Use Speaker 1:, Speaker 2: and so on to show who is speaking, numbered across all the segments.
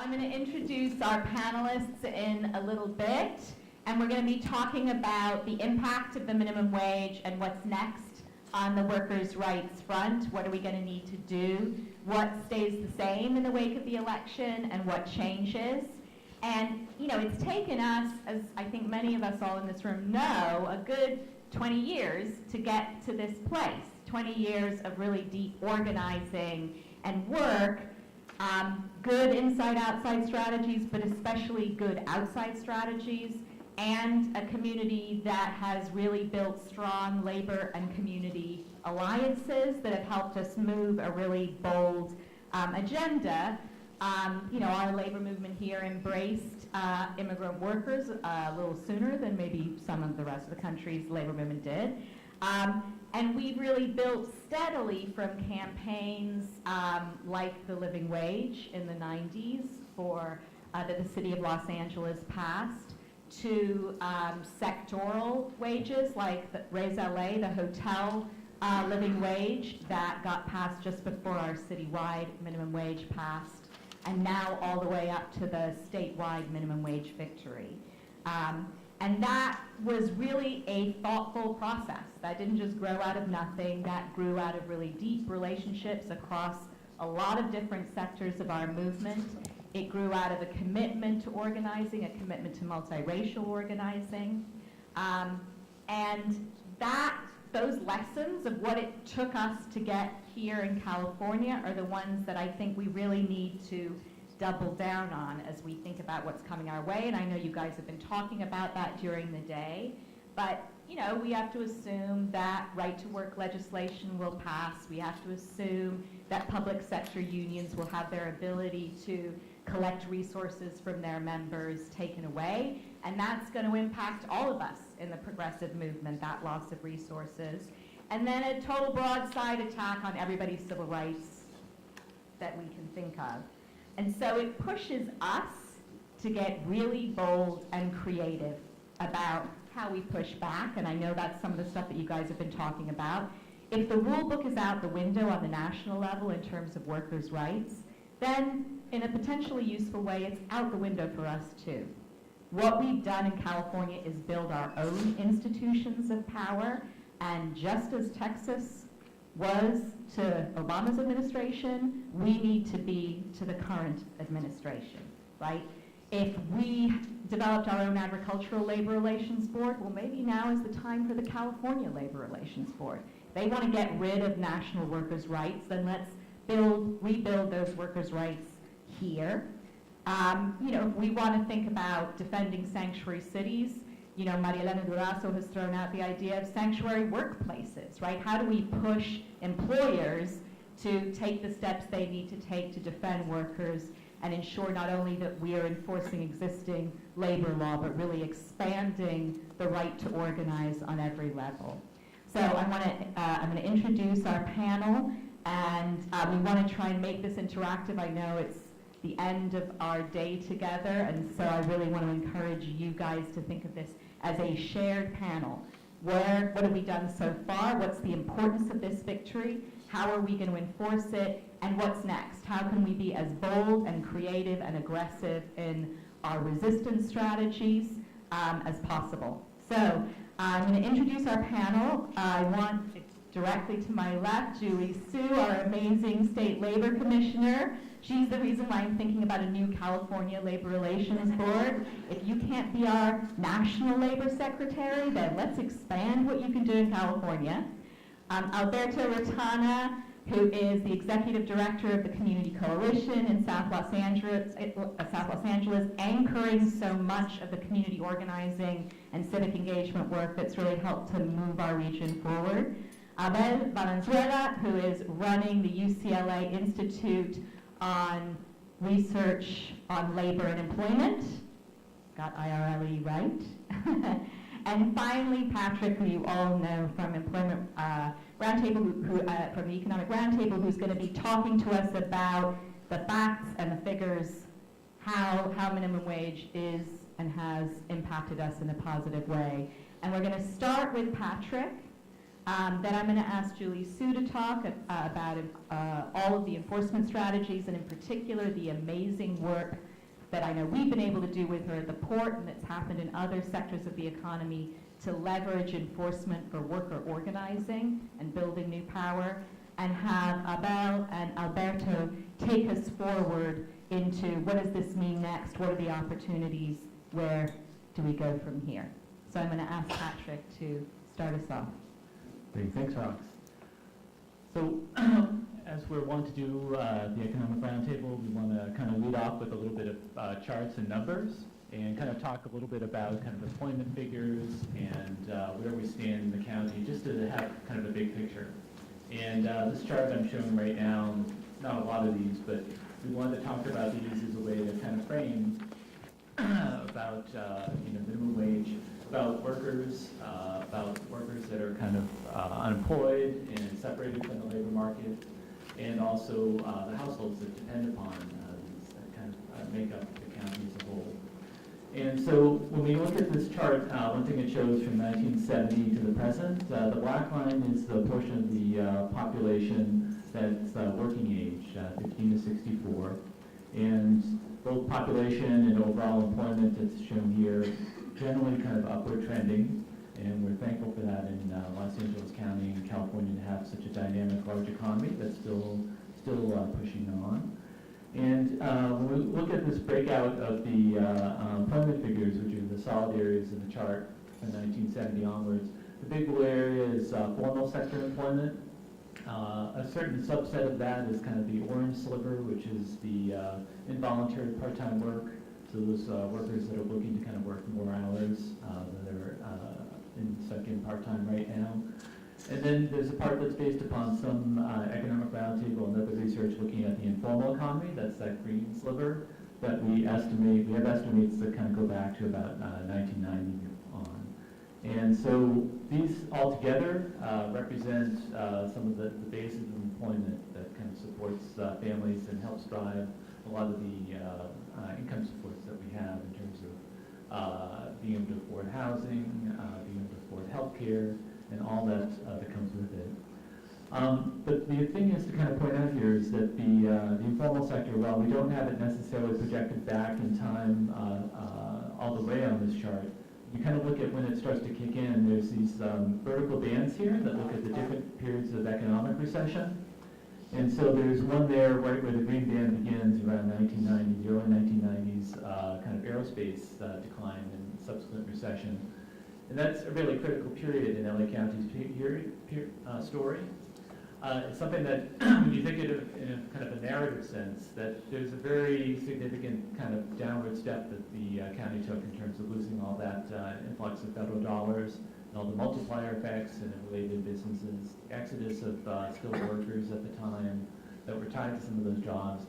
Speaker 1: I'm going to introduce our panelists in a little bit, and we're going to be talking about the impact of the minimum wage and what's next on the workers' rights front. What are we going to need to do? What stays the same in the wake of the election and what changes? And, you know, it's taken us, as I think many of us all in this room know, a good 20 years to get to this place. 20 years of really deep organizing and work. Good inside-outside strategies, but especially good outside strategies, and a community that has really built strong labor and community alliances that have helped us move a really bold agenda. You know, our labor movement here embraced immigrant workers a little sooner than maybe some of the rest of the country's labor movement did. And we've really built steadily from campaigns like the living wage in the 90s that the city of Los Angeles passed, to sectoral wages like the Raise LA, the hotel living wage that got passed just before our citywide minimum wage passed, and now all the way up to the statewide minimum wage victory. And that was really a thoughtful process. That didn't just grow out of nothing. That grew out of really deep relationships across a lot of different sectors of our movement. It grew out of a commitment to organizing, a commitment to multiracial organizing. And those lessons of what it took us to get here in California are the ones that I think we really need to double down on as we think about what's coming our way. And I know you guys have been talking about that during the day. But, you know, we have to assume that right-to-work legislation will pass. We have to assume that public sector unions will have their ability to collect resources from their members taken away. And that's going to impact all of us in the progressive movement, that loss of resources. And then a total broadside attack on everybody's civil rights that we can think of. And so it pushes us to get really bold and creative about how we push back, and I know that's some of the stuff that you guys have been talking about. If the rule book is out the window on the national level in terms of workers' rights, then in a potentially useful way, it's out the window for us too. What we've done in California is build our own institutions of power, and just as Texas was to Obama's administration, we need to be to the current administration, right? If we developed our own agricultural labor relations board, well, maybe now is the time for the California Labor Relations Board. If they want to get rid of national workers' rights, then let's rebuild those workers' rights here. You know, if we want to think about defending sanctuary cities, you know, Maria Elena Durazo has thrown out the idea of sanctuary workplaces, right? How do we push employers to take the steps they need to take to defend workers and ensure not only that we are enforcing existing labor law, but really expanding the right to organize on every level. So I'm going to introduce our panel, and we want to try and make this interactive. I know it's the end of our day together, and so I really want to encourage you guys to think of this as a shared panel. What have we done so far? What's the importance of this victory? How are we going to enforce it? And what's next? How can we be as bold and creative and aggressive in our resistance strategies as possible? So I'm going to introduce our panel. I want directly to my left, Julie Su, our amazing state labor commissioner. She's the reason why I'm thinking about a new California Labor Relations Board. If you can't be our national labor secretary, then let's expand what you can do in California. Alberto Rotana, who is the executive director of the Community Coalition in South Los Angeles, anchoring so much of the community organizing and civic engagement work that's really helped to move our region forward. Abel Valenzuela, who is running the UCLA Institute on Research on Labor and Employment. Got IRLE right. And finally, Patrick, who you all know from Employment Roundtable, from the Economic Roundtable, who's going to be talking to us about the facts and the figures, how minimum wage is and has impacted us in a positive way. And we're going to start with Patrick. Then I'm going to ask Julie Su to talk about all of the enforcement strategies, and in particular the amazing work that I know we've been able to do with her at the port and that's happened in other sectors of the economy to leverage enforcement for worker organizing and building new power, and have Abel and Alberto take us forward into what does this mean next, what are the opportunities, where do we go from here? So I'm going to ask Patrick to start us off.
Speaker 2: Great, thanks, Rox. So, as we're wont to do the Economic Roundtable, we want to kind of lead off with a little bit of charts and numbers, and kind of talk a little bit about kind of employment figures and where we stand in the county, just to have kind of a big picture. And this chart I'm showing right now, not a lot of these, but we wanted to talk about these as a way to kind of frame about minimum wage, about workers that are kind of unemployed and separated from the labor market, and also the households that depend upon these that kind of make up the county as a whole. And so when we look at this chart, one thing it shows from 1970 to the present, the black line is the portion of the population that's working age, 15 to 64. And both population and overall employment that's shown here, generally kind of upward trending. And we're thankful for that in Los Angeles County and California to have such a dynamic large economy that's still pushing on. And when we look at this breakout of the employment figures, which are the solid areas in the chart from 1970 onwards, the big blue area is formal sector employment. A certain subset of that is kind of the orange sliver, which is the involuntary part-time work. So those workers that are looking to kind of work more hours that are stuck in part-time right now. And then there's a part that's based upon some economic roundtable and other research looking at the informal economy. That's that green sliver that we have estimates that kind of go back to about 1990 on. And so these all together represent some of the bases of employment that kind of supports families and helps drive a lot of the income supports that we have in terms of being able to afford housing, being able to afford health care, and all that comes with it. But the thing is to kind of point out here is that the informal sector, while we don't have it necessarily projected back in time all the way on this chart, you kind of look at when it starts to kick in. There's these vertical bands here that look at the different periods of economic recession. And so there's one there right where the green band begins around 1990, the early 1990s, kind of aerospace decline and subsequent recession. And that's a really critical period in LA County's story. It's something that, when you think of it in a kind of a narrative sense, that there's a very significant kind of downward step that the county took in terms of losing all that influx of federal dollars and all the multiplier effects and related businesses, exodus of skilled workers at the time that were tied to some of those jobs.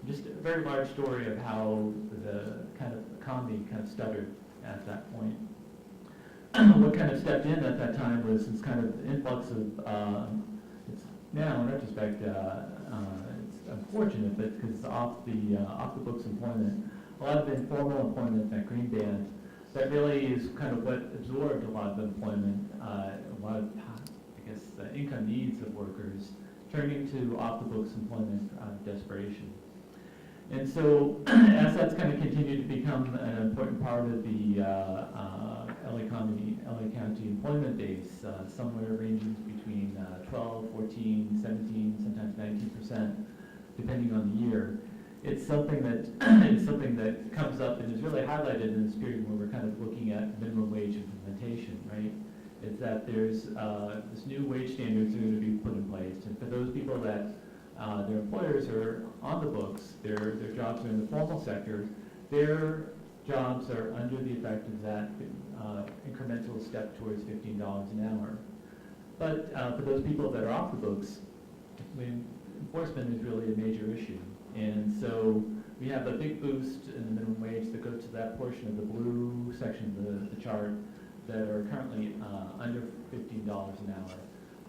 Speaker 2: Just a very large story of how the kind of economy kind of stuttered at that point. What kind of stepped in at that time was this kind of influx of, it's now in retrospect, it's unfortunate, but because it's off the books employment, a lot of informal employment, that green band, that really is kind of what absorbed a lot of employment, a lot of, I guess, the income needs of workers, turning to off the books employment desperation. And so, as that's kind of continued to become an important part of the LA County employment base, somewhere ranging between 12, 14, 17, sometimes 19%, depending on the year. It's something that comes up and is really highlighted in this period where we're kind of looking at minimum wage implementation, right? Is that there's this new wage standards are going to be put in place, and for those people that their employers are on the books, their jobs are in the formal sector, their jobs are under the effect of that incremental step towards $15 an hour. But for those people that are off the books, enforcement is really a major issue. And so we have a big boost in the minimum wage that goes to that portion of the blue section of the chart that are currently under $15 an hour.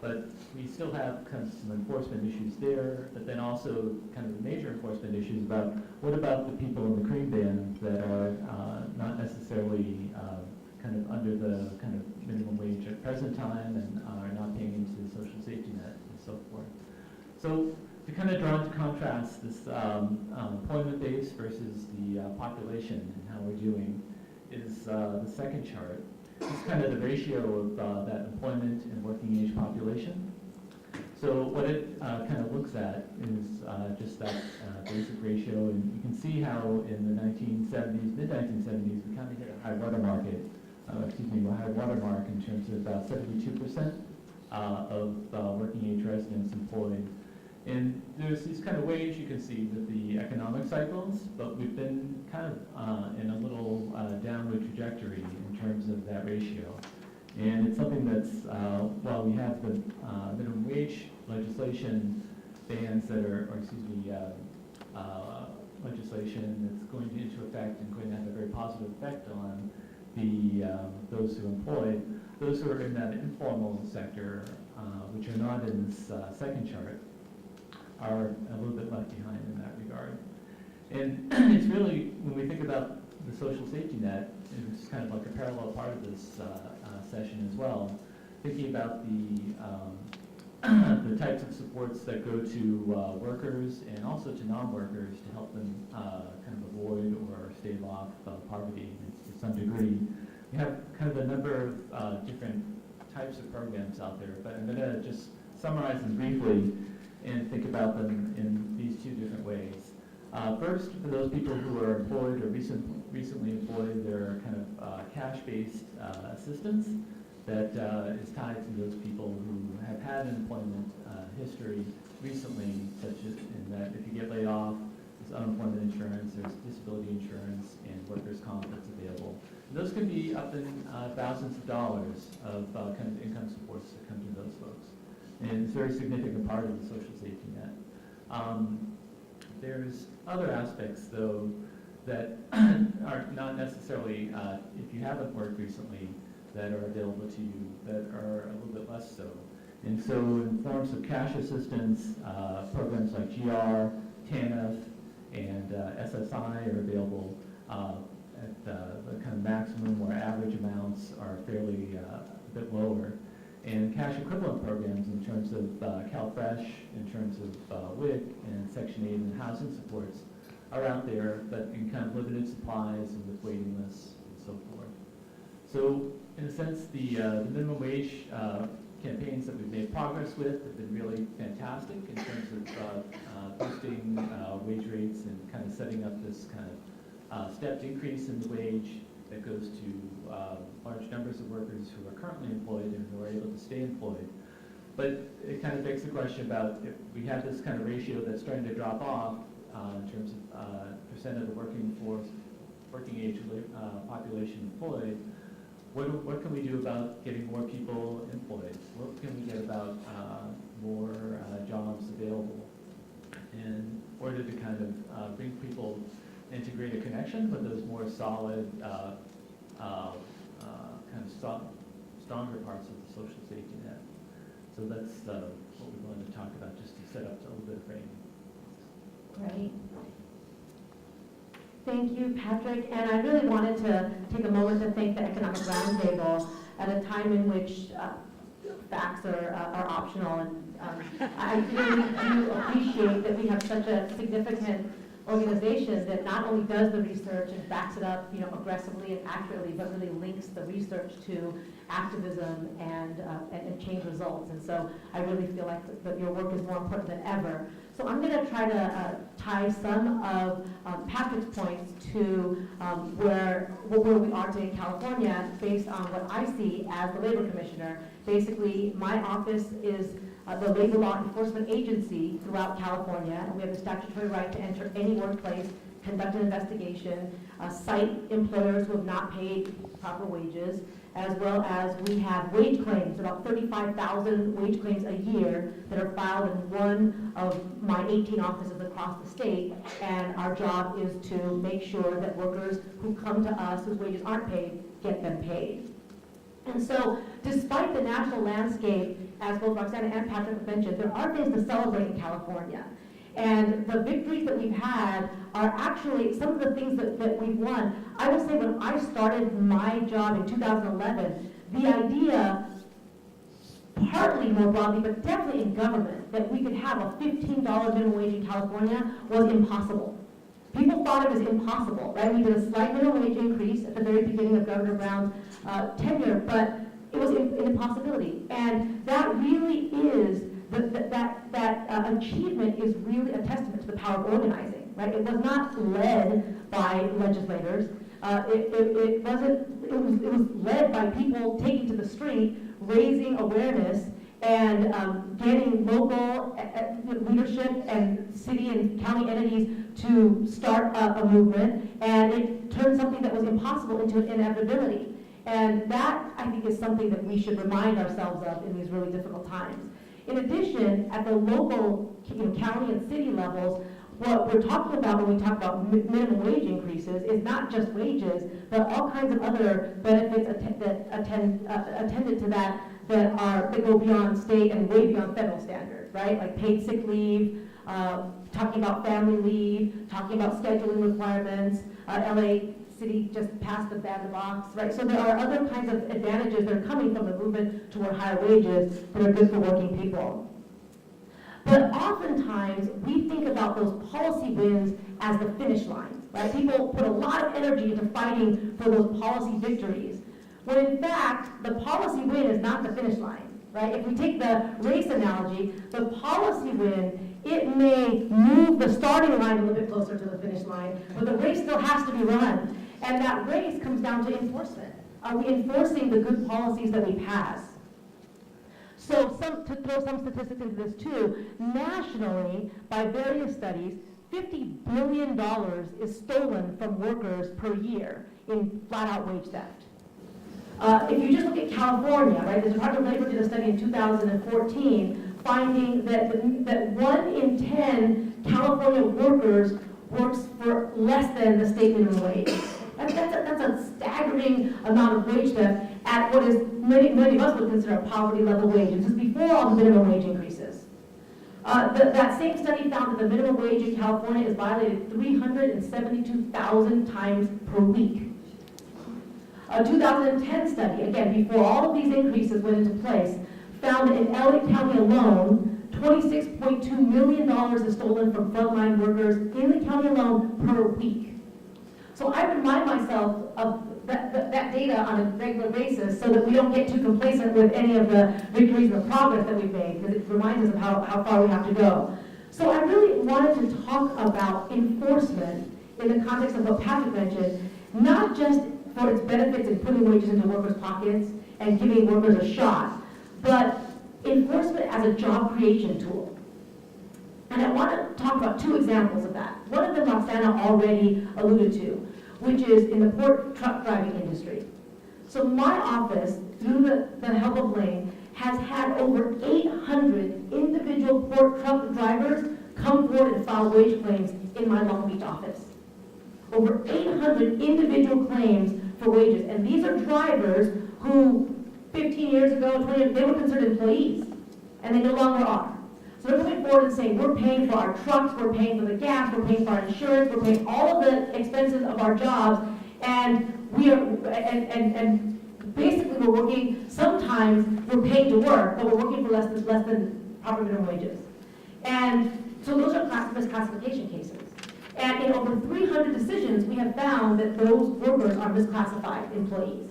Speaker 2: But we still have kind of some enforcement issues there, but then also kind of the major enforcement issues about what about the people in the cream band that are not necessarily kind of under the kind of minimum wage at present time and are not paying into the social safety net and so forth. So to kind of draw into contrast this employment base versus the population and how we're doing is the second chart. This is kind of the ratio of that employment and working age population. So what it kind of looks at is just that basic ratio, and you can see how in the 1970s, mid-1970s, we kind of hit a high watermark in terms of about 72% of working age residents employed. And there's these kind of waves you can see with the economic cycles, but we've been kind of in a little downward trajectory in terms of that ratio. And it's something that's, while we have the minimum wage legislation bans that are, legislation that's going into effect and going to have a very positive effect on the those who employ, those who are in that informal sector, which are not in this second chart, are a little bit left behind in that regard. And it's really, when we think about the social safety net, it's kind of like a parallel part of this session as well, thinking about the types of supports that go to workers and also to non-workers to help them kind of avoid or stave off poverty to some degree. We have kind of a number of different types of programs out there, but I'm going to just summarize them briefly and think about them in these two different ways. First, for those people who are employed or recently employed, there are kind of cash-based assistance that is tied to those people who have had an employment history recently, such as in that if you get laid off, there's unemployment insurance, there's disability insurance, and workers' comp that's available. And those can be up in thousands of dollars of kind of income supports that come to those folks. And it's a very significant part of the social safety net. There's other aspects, though, that are not necessarily, if you haven't worked recently, that are available to you, that are a little bit less so. And so in forms of cash assistance, programs like GR, TANF, and SSI are available at the kind of maximum or average amounts are fairly a bit lower. And cash equivalent programs in terms of CalFresh, in terms of WIC and Section 8 and housing supports are out there, but in kind of limited supplies and with waiting lists and so forth. So in a sense, the minimum wage campaigns that we've made progress with have been really fantastic in terms of boosting wage rates and kind of setting up this kind of stepped increase in the wage that goes to large numbers of workers who are currently employed and who are able to stay employed. But it kind of begs the question about if we have this kind of ratio that's starting to drop off in terms of percent of the working age population employed, what can we do about getting more people employed? What can we get about more jobs available in order to kind of bring people into greater connection with those more solid, kind of stronger parts of the social safety net? So that's what we wanted to talk about, just to set up a little bit of framing.
Speaker 3: Great. Thank you, Patrick. And I really wanted to take a moment to thank the Economic Roundtable at a time in which facts are optional. And I really do appreciate that we have such a significant organization that not only does the research and backs it up, aggressively and accurately, but really links the research to activism and change results. And so I really feel like that your work is more important than ever. So I'm going to try to tie some of Patrick's points to where we are today in California based on what I see as the labor commissioner. Basically, my office is the labor law enforcement agency throughout California, and we have the statutory right to enter any workplace, conduct an investigation, cite employers who have not paid proper wages, as well as we have wage claims, about 35,000 wage claims a year that are filed in one of my 18 offices across the state, and our job is to make sure that workers who come to us whose wages aren't paid get them paid. And so, despite the national landscape, as both Roxana and Patrick mentioned, there are things to celebrate in California. And the victories that we've had are actually some of the things that we've won. I will say when I started my job in 2011, the idea partly more broadly, but definitely in government, that we could have a $15 minimum wage in California was impossible. People thought it was impossible, right? We did a slight minimum wage increase at the very beginning of Governor Brown's tenure, but it was an impossibility. And that really is, that achievement is really a testament to the power of organizing, right? It was not led by legislators. It was led by people taking to the street, raising awareness, and getting local leadership and city and county entities to start a movement, and it turned something that was impossible into an inevitability. And that, I think, is something that we should remind ourselves of in these really difficult times. In addition, at the local, county and city levels, what we're talking about when we talk about minimum wage increases is not just wages, but all kinds of other benefits attended to that go beyond state and way beyond federal standards, right? Like paid sick leave, talking about family leave, talking about scheduling requirements. LA City just passed the bandbox, right? So there are other kinds of advantages that are coming from the movement toward higher wages that are good for working people. But oftentimes, we think about those policy wins as the finish line, right? People put a lot of energy into fighting for those policy victories, when in fact, the policy win is not the finish line, right? If we take the race analogy, the policy win, it may move the starting line a little bit closer to the finish line, but the race still has to be run. And that race comes down to enforcement. Are we enforcing the good policies that we pass? So to throw some statistics into this too, nationally, by various studies, $50 billion is stolen from workers per year in flat-out wage theft. If you just look at California, right, the Department of Labor did a study in 2014 finding that 1 in 10 California workers works for less than the state minimum wage. That's a staggering amount of wage theft at what is many of us would consider a poverty level wage. This is before all the minimum wage increases. That same study found that the minimum wage in California is violated 372,000 times per week. A 2010 study, again, before all of these increases went into place, found that in LA County alone, $26.2 million is stolen from frontline workers in the county alone per week. So I remind myself of that data on a regular basis so that we don't get too complacent with any of the victories and the progress that we've made, because it reminds us of how far we have to go. So I really wanted to talk about enforcement in the context of what Patrick mentioned, not just for its benefits in putting wages into workers' pockets and giving workers a shot, but enforcement as a job creation tool. And I want to talk about 2 examples of that. One of them Roxana already alluded to, which is in the port truck driving industry. So my office, through the help of Lane, has had over 800 individual port truck drivers come forward and file wage claims in my Long Beach office. Over 800 individual claims for wages. And these are drivers who 15 years ago, 20 years, they were considered employees, and they no longer are. So they're coming forward and saying, we're paying for our trucks, we're paying for the gas, we're paying for our insurance, we're paying all of the expenses of our jobs, and we are, and basically we're working, sometimes we're paid to work, but we're working for less than proper minimum wages. And so those are misclassification cases. And in over 300 decisions, we have found that those workers are misclassified employees.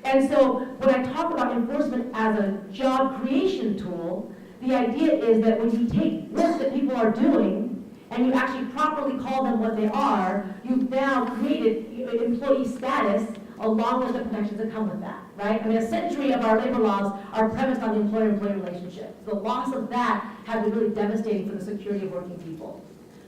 Speaker 3: And so when I talk about enforcement as a job creation tool, the idea is that when you take work that people are doing and you actually properly call them what they are, you've now created employee status along with the protections that come with that, right? I mean, a century of our labor laws are premised on the employer-employee relationship. The loss of that has been really devastating for the security of working people.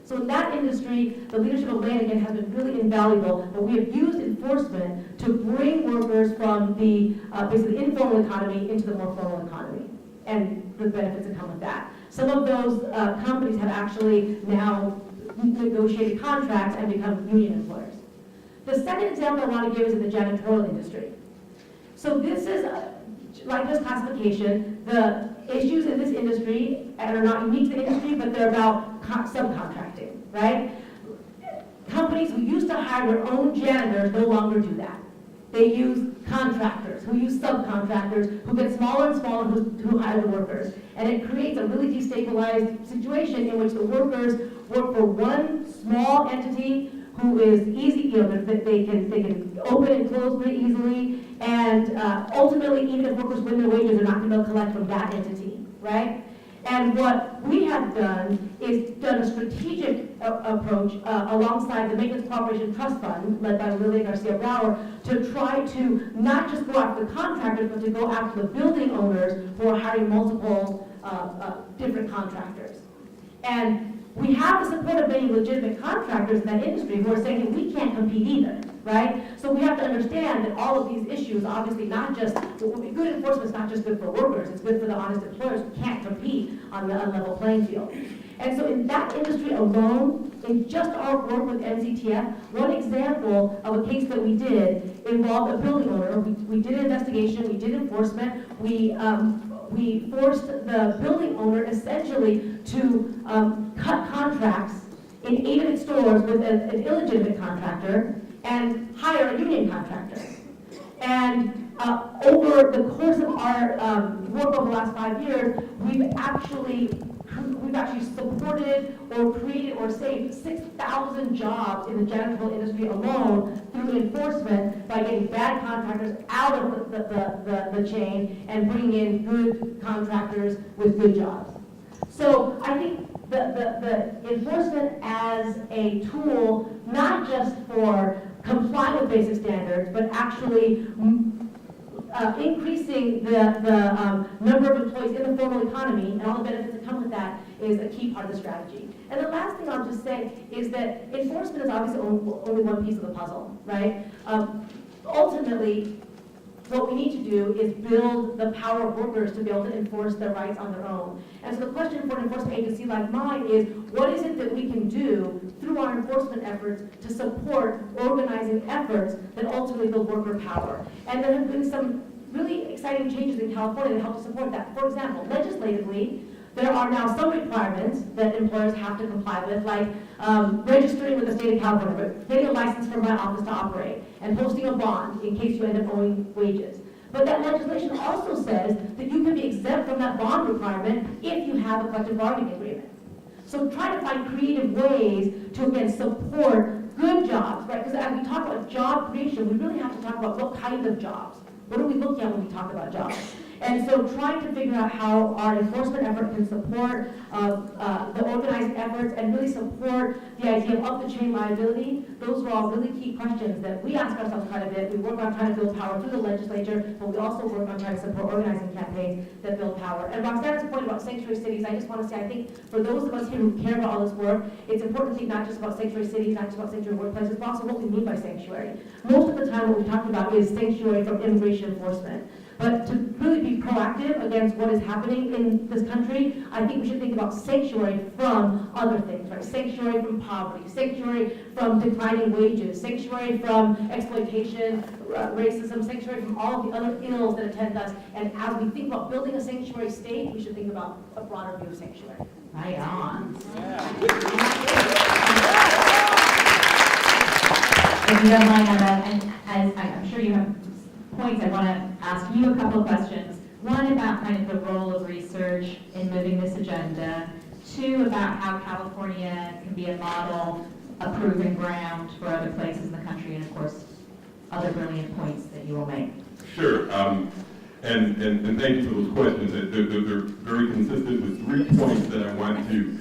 Speaker 3: So in that industry, the leadership of Lane, again, has been really invaluable, but we have used enforcement to bring workers from the basically informal economy into the more formal economy, and the benefits that come with that. Some of those companies have actually now negotiated contracts and become union employers. The second example I want to give is in the janitorial industry. So this is, like this classification, the issues in this industry are not unique to the industry, but they're about subcontracting, right? Companies who used to hire their own janitors no longer do that. they use contractors, who use subcontractors, who get smaller and smaller, who hire the workers. And it creates a really destabilized situation in which the workers work for one small entity who is easy, that they can open and close pretty easily, and ultimately, even if workers win their wages, they're not going to be able to collect from that entity, right? And what we have done is done a strategic approach alongside the Maintenance Cooperation Trust Fund, led by Lily Garcia Brower, to try to not just go after the contractors, but to go after the building owners who are hiring multiple different contractors. And we have the support of many legitimate contractors in that industry who are saying that we can't compete either, right? So we have to understand that all of these issues, obviously not just, good enforcement is not just good for workers, it's good for the honest employers who can't compete on the unlevel playing field. And so in that industry alone, in just our work with NCTF, one example of a case that we did involved a building owner. We did an investigation, we did enforcement, we forced the building owner essentially to cut contracts in 8 of its stores with an illegitimate contractor and hire a union contractor. And over the course of our work over the last 5 years, we've actually supported or created or saved 6,000 jobs in the janitorial industry alone through enforcement by getting bad contractors out of the chain and bringing in good contractors with good jobs. So I think the enforcement as a tool, not just for complying with basic standards, but actually increasing the number of employees in the formal economy and all the benefits that come with that is a key part of the strategy. And the last thing I'll just say is that enforcement is obviously only one piece of the puzzle, right? Ultimately, what we need to do is build the power of workers to be able to enforce their rights on their own. And so the question for an enforcement agency like mine is, what is it that we can do through our enforcement efforts to support organizing efforts that ultimately build worker power? And there have been some really exciting changes in California that help to support that. For example, legislatively, there are now some requirements that employers have to comply with, like registering with the state of California, getting a license from my office to operate, and posting a bond in case you end up owing wages. But that legislation also says that you can be exempt from that bond requirement if you have a collective bargaining agreement. So try to find creative ways to, again, support good jobs, right? Because as we talk about job creation, we really have to talk about what kind of jobs. What are we looking at when we talk about jobs? And so trying to figure out how our enforcement effort can support the organizing efforts and really support the idea of up-the-chain liability, those are all really key questions that we ask ourselves quite a bit. We work on trying to build power through the legislature, but we also work on trying to support organizing campaigns that build power. And Roxanne's point about sanctuary cities, I just want to say, I think for those of us here who care about all this work, it's important to think not just about sanctuary cities, not just about sanctuary workplaces, but also what we mean by sanctuary. Most of the time what we talk about is sanctuary from immigration enforcement. But to really be proactive against what is happening in this country, I think we should think about sanctuary from other things, right? Sanctuary from poverty, sanctuary from declining wages, sanctuary from exploitation, racism, sanctuary from all of the other ills that attend us. And as we think about building a sanctuary state, we should think about a broader view of sanctuary.
Speaker 1: Right on. If you don't mind, and as I'm sure you have points, I want to ask you a couple of questions. One, about kind of the role of research in moving this agenda. Two, about how California can be a model, a proving ground for other places in the country, and of course, other brilliant points that you will make.
Speaker 4: Sure, and thank you for those questions. They're very consistent with 3 points that I want to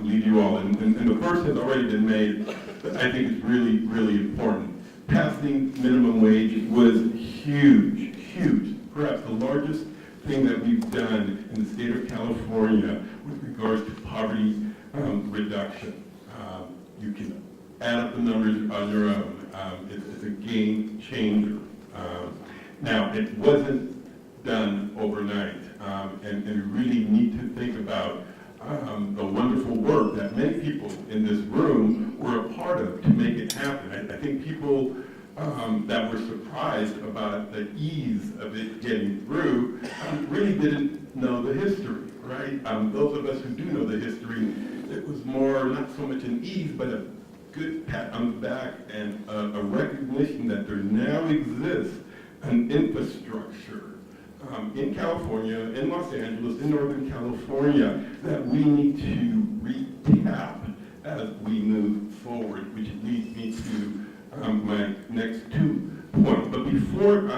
Speaker 4: lead you all. And the first has already been made, but I think it's really, really important. Passing minimum wage was huge, huge. Perhaps the largest thing that we've done in the state of California with regards to poverty reduction. You can add up the numbers on your own. It's a game changer. Now, it wasn't done overnight, and we really need to think about the wonderful work that many people in this room were a part of to make it happen. I think people that were surprised about the ease of it getting through really didn't know the history, right? Those of us who do know the history, it was more not so much an ease, but a good pat on the back and a recognition that there now exists an infrastructure in California, in Los Angeles, in Northern California, that we need to re-tap as we move forward, which leads me to my next 2 points. But before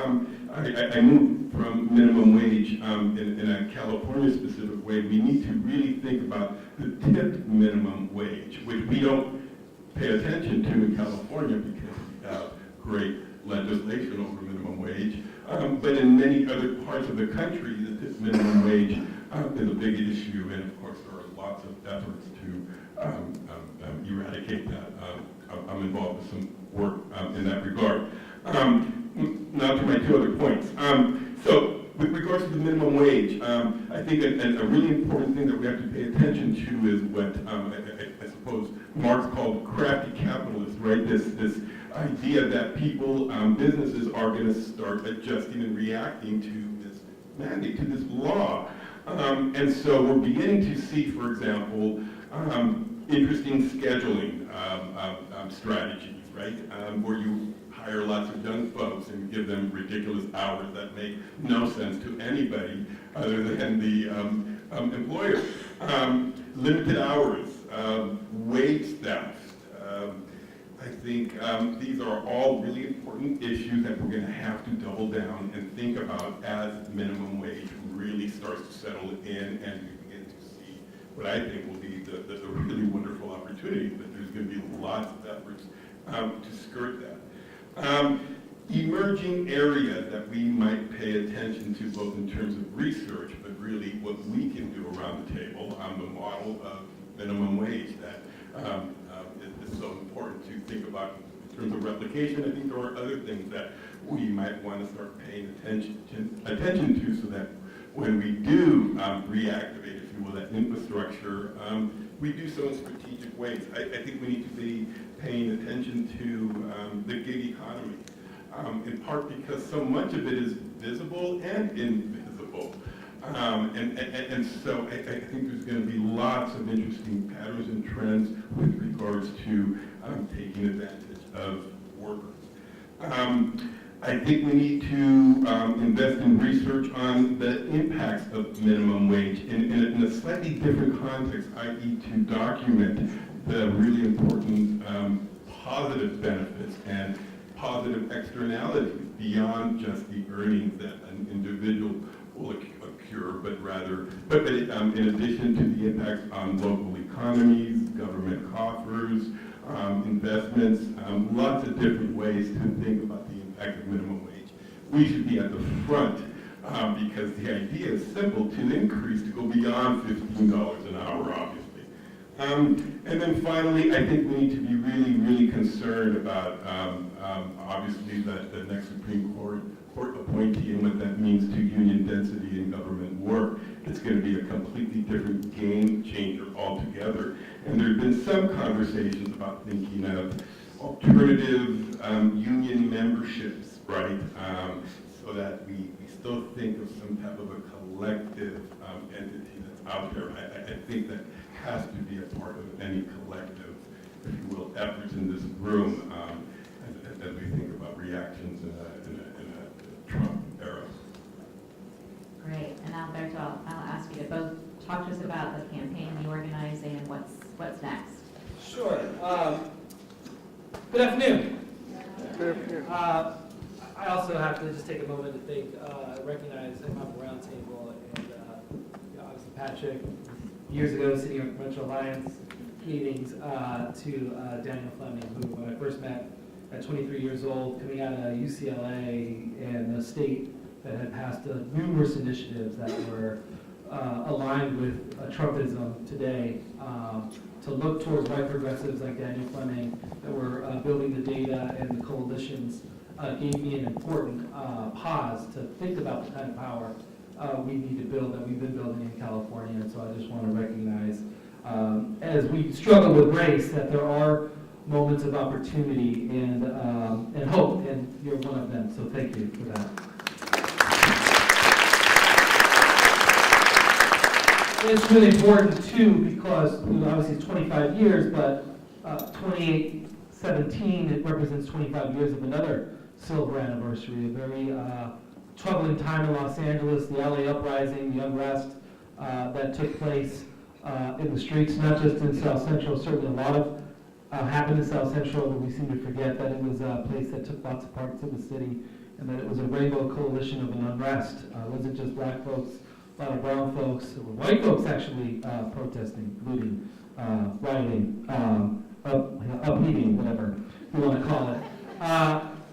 Speaker 4: I move from minimum wage in a California-specific way, we need to really think about the tipped minimum wage, which we don't pay attention to in California because we have great legislation over minimum wage. But in many other parts of the country, the tipped minimum wage is a big issue, and of course there are lots of efforts to eradicate that. I'm involved with some work in that regard. Now to my 2 other points. So with regards to the minimum wage, I think a really important thing that we have to pay attention to is what I suppose Marx called crafty capitalists, right? This idea that people, businesses are going to start adjusting and reacting to this mandate, to this law. And so we're beginning to see, for example, interesting scheduling strategies, right? Where you hire lots of young folks and give them ridiculous hours that make no sense to anybody other than the employer. Limited hours, wage theft. I think these are all really important issues that we're going to have to double down and think about as minimum wage really starts to settle in and we begin to see what I think will be the really wonderful opportunity, but there's going to be lots of efforts to skirt that. Emerging areas that we might pay attention to both in terms of research, but really what we can do around the table on the model of minimum wage that is so important to think about in terms of replication. I think there are other things that we might want to start paying attention to so that when we do reactivate, if you will, that infrastructure, we do so in strategic ways. I think we need to be paying attention to the gig economy, in part because so much of it is visible and invisible. And so I think there's going to be lots of interesting patterns and trends with regards to taking advantage of workers. I think we need to invest in research on the impacts of minimum wage in a slightly different context, i.e. to document the really important positive benefits and positive externalities beyond just the earnings that an individual will accrue, but in addition to the impacts on local economies, government coffers, investments, lots of different ways to think about the impact of minimum wage. We should be at the front because the idea is simple, to increase, to go beyond $15 an hour, obviously. And then finally, I think we need to be really, really concerned about, obviously, the next Supreme Court appointee and what that means to union density in government work. It's going to be a completely different game changer altogether. And there have been some conversations about thinking of alternative union memberships, right? So that we still think of some type of a collective entity that's out there. I think that has to be a part of any collective, if you will, efforts in this room as we think about reactions in a Trump era.
Speaker 1: Great, and Alberto, I'll ask you to both talk to us about the campaign, the organizing, and what's next.
Speaker 5: Sure. Good afternoon.
Speaker 6: Good afternoon.
Speaker 5: I also have to just take a moment to thank, recognize Economic Roundtable and obviously Patrick, years ago sitting in Provincial Alliance meetings, to Daniel Fleming, who when I first met at 23 years old, coming out of UCLA and a state that had passed numerous initiatives that were aligned with Trumpism today, to look towards white progressives like Daniel Fleming that were building the data and the coalitions gave me an important pause to think about the kind of power we need to build that we've been building in California. And so I just want to recognize, as we struggle with race, that there are moments of opportunity and hope, and you're one of them. So thank you for that. It's really important too because obviously it's 25 years, but 28 17, it represents 25 years of another silver anniversary, a very troubling time in Los Angeles, the LA uprising, the unrest that took place in the streets, not just in South Central. Certainly a lot of happened in South Central, but we seem to forget that it was a place that took lots of parts of the city, and that it was a rainbow coalition of an unrest. It wasn't just black folks, a lot of brown folks, white folks actually protesting, looting, rioting, upheaving, whatever you want to call it.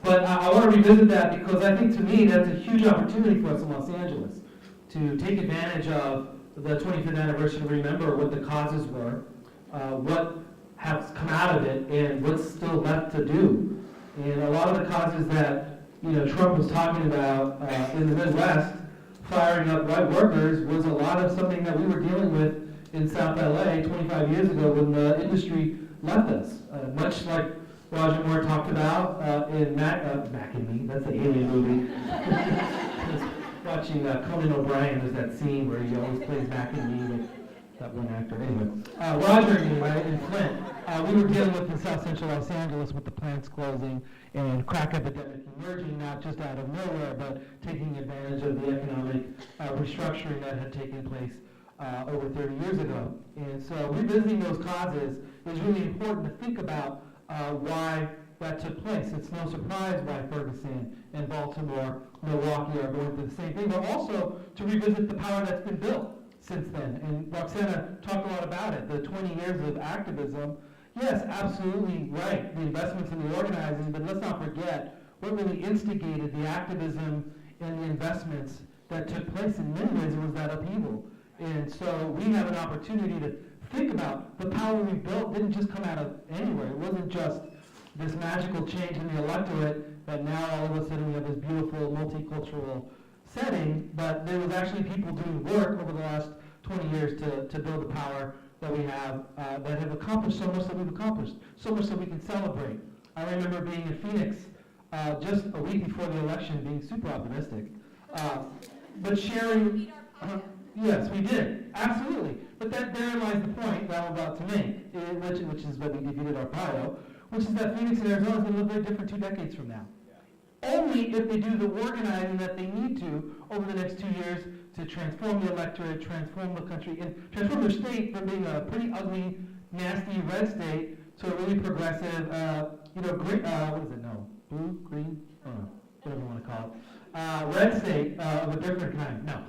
Speaker 5: But I want to revisit that because I think, to me, that's a huge opportunity for us in Los Angeles to take advantage of the 25th anniversary to remember what the causes were, what has come out of it, and what's still left to do. And a lot of the causes that Trump was talking about in the Midwest, firing up white workers, was a lot of something that we were dealing with in South LA 25 years ago when the industry left us. Much like Roger Moore talked about in Mac and Me, that's the Alien movie. Watching Conan O'Brien, there's that scene where he always plays Mac and Me with that one actor. Anyway, Roger and Me, right, in Flint. We were dealing with in South Central Los Angeles with the plants closing and crack epidemic emerging, not just out of nowhere, but taking advantage of the economic restructuring that had taken place over 30 years ago. And so revisiting those causes is really important to think about why that took place. It's no surprise why Ferguson and Baltimore, Milwaukee are going through the same thing, but also to revisit the power that's been built since then. And Roxana talked a lot about it, the 20 years of activism. Yes, absolutely right, the investments in the organizing, but let's not forget what really instigated the activism and the investments that took place. In many ways, it was that upheaval. And so we have an opportunity to think about the power we built didn't just come out of anywhere. It wasn't just this magical change in the electorate that now all of a sudden we have this beautiful multicultural setting, but there was actually people doing work over the last 20 years to build the power that we have, that have accomplished so much that we've accomplished, so much that we can celebrate. I remember being in Phoenix just a week before the election, being super optimistic, but sharing. Yes, we did, absolutely. But therein lies the point that I'm about to make, which is what we defeated our bio, which is that Phoenix and Arizona is going to look very different 2 decades from now. Only if they do the organizing that they need to over the next 2 years to transform the electorate, transform the country, and transform their state from being a pretty ugly, nasty red state to a really progressive, green, what is it, no, blue, green, I don't know, whatever you want to call it, red state of a different kind, no.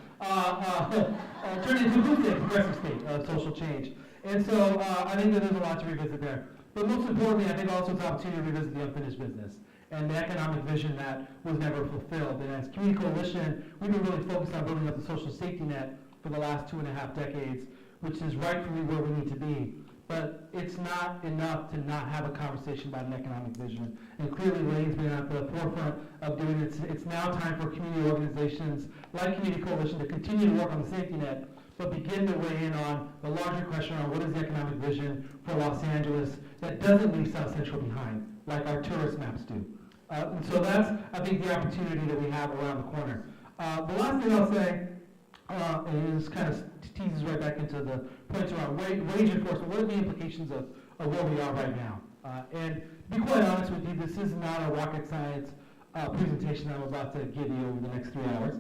Speaker 5: Turn it into a blue state, progressive state of social change. And so I think that there's a lot to revisit there. But most importantly, I think also it's an opportunity to revisit the unfinished business and the economic vision that was never fulfilled. And as Community Coalition, we've been really focused on building up the social safety net for the last 2.5 decades, which is rightfully where we need to be. But it's not enough to not have a conversation about an economic vision. And clearly, Lane's been at the forefront of doing it. It's now time for community organizations like Community Coalition to continue to work on the safety net, but begin to weigh in on the larger question on what is the economic vision for Los Angeles that doesn't leave South Central behind, like our tourist maps do. And so that's, I think, the opportunity that we have around the corner. The last thing I'll say is kind of teases right back into the points around wage enforcement. What are the implications of where we are right now? And to be quite honest with you, this is not a rocket science presentation I'm about to give you over the next 3 hours.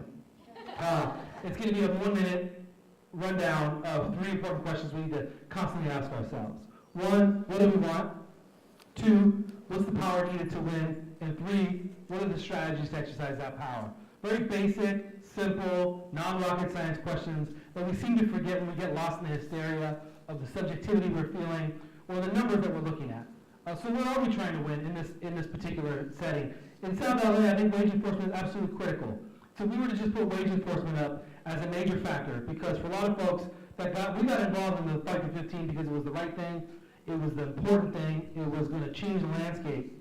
Speaker 5: It's going to be a 1-minute rundown of 3 important questions we need to constantly ask ourselves. 1, what do we want? 2, what's the power needed to win? And 3, what are the strategies to exercise that power? Very basic, simple, non-rocket science questions that we seem to forget when we get lost in the hysteria of the subjectivity we're feeling or the numbers that we're looking at. So what are we trying to win in this particular setting? In South LA, I think wage enforcement is absolutely critical. So we were to just put wage enforcement up as a major factor, because for a lot of folks we got involved in the Fight for 15 because it was the right thing, it was the important thing, it was going to change the landscape.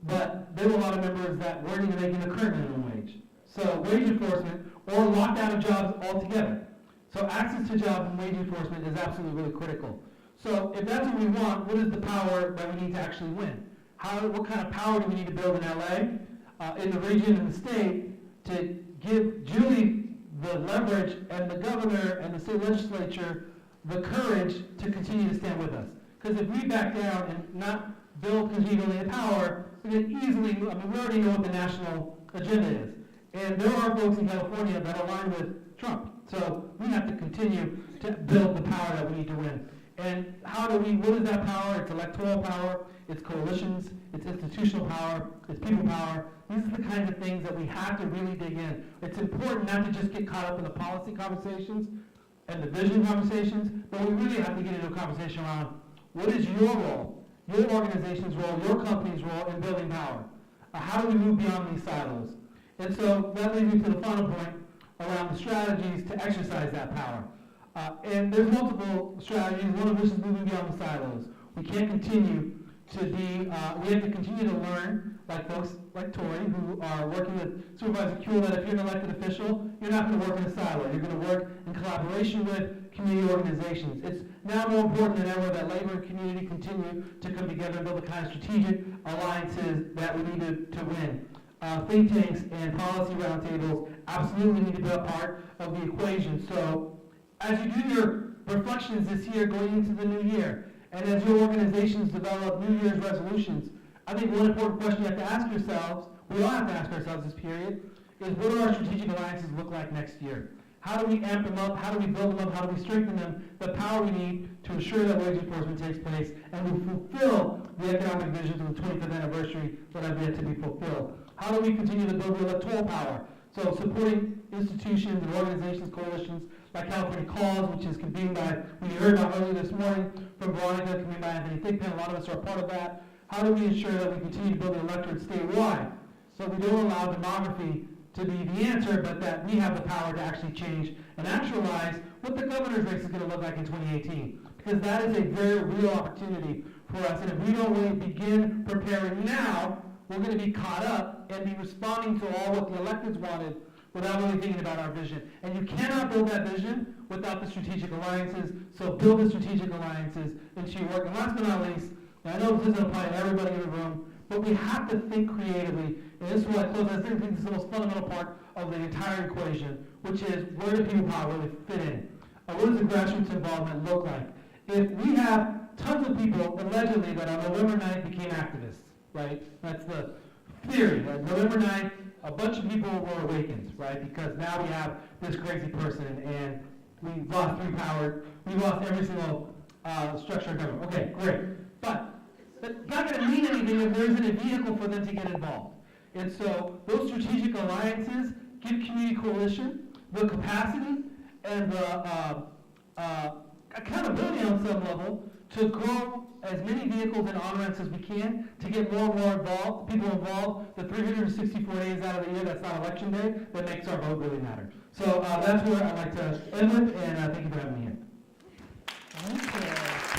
Speaker 5: But there were a lot of members that weren't even making the current minimum wage. So wage enforcement or locked out of jobs altogether. So access to jobs and wage enforcement is absolutely really critical. So if that's what we want, what is the power that we need to actually win? What kind of power do we need to build in LA, in the region and the state, to give Julie the leverage and the governor and the state legislature the courage to continue to stand with us? Because if we back down and not
Speaker 6: build community power, we can easily, I mean, we already know what the national agenda is. And there are folks in California that align with Trump. So we have to continue to build the power that we need to win. And what is that power? It's electoral power, it's coalitions, it's institutional power, it's people power. These are the kinds of things that we have to really dig in. It's important not to just get caught up in the policy conversations and the vision conversations, but we really have to get into a conversation around what is your role, your organization's role, your company's role in building power? How do we move beyond these silos? And so that leads me to the final point around the strategies to exercise that power. And there's multiple strategies, one of which is moving beyond the silos. We can't continue to be, we have to continue to learn, like folks like Tori, who are working with Supervisor Kuehl, that if you're an elected official, you're not going to work in a silo. You're going to work in collaboration with community organizations. It's now more important than ever that labor and community continue to come together and build the kind of strategic alliances that we need to win. Think tanks and policy roundtables absolutely need to be a part of the equation. So as you do your reflections this year going into the new year, and as your organizations develop New Year's resolutions, I think one important question you have to ask yourselves, we all have to ask ourselves this period, is what do our strategic alliances look like next year? How do we amp them up? How do we build them up? How do we strengthen them? The power we need to ensure that wage enforcement takes place and we fulfill the economic visions of the 25th anniversary that have yet to be fulfilled. How do we continue to build the electoral power? So supporting institutions and organizations, coalitions like California Calls, which is convened by, we heard about earlier this morning from Veronica, convened by Anthony Thigpen. A lot of us are a part of that. How do we ensure that we continue to build the electorate statewide so we don't allow demography to be the answer, but that we have the power to actually change and actualize what the governor's race is going to look like in 2018? Because that is a very real opportunity for us. And if we don't really begin preparing now, we're going to be caught up and be responding to all what the electeds wanted without really thinking about our vision. And you cannot build that vision without the strategic alliances. So build the strategic alliances into your work. And last but not least, I know this doesn't apply to everybody in the room, but we have to think creatively. And this is what I close. I think this is the most fundamental part of the entire equation, which is where do people power really fit in? What does the grassroots involvement look like? If we have tons of people, allegedly, that on November 9th became activists, right? That's the theory. That November 9th, a bunch of people were awakened, right? Because now we have this crazy person and we lost we lost every single structure of government. Okay, great. But that's not going to mean anything if there isn't a vehicle for them to get involved. And so those strategic alliances give community coalition the capacity and the accountability on some level to grow as many vehicles and on-ramps as we can to get more and more people involved the 364 days out of the year that's not election day that makes our vote really matter. So that's where I'd like to end with, and thank you for having me here.
Speaker 1: Thank you.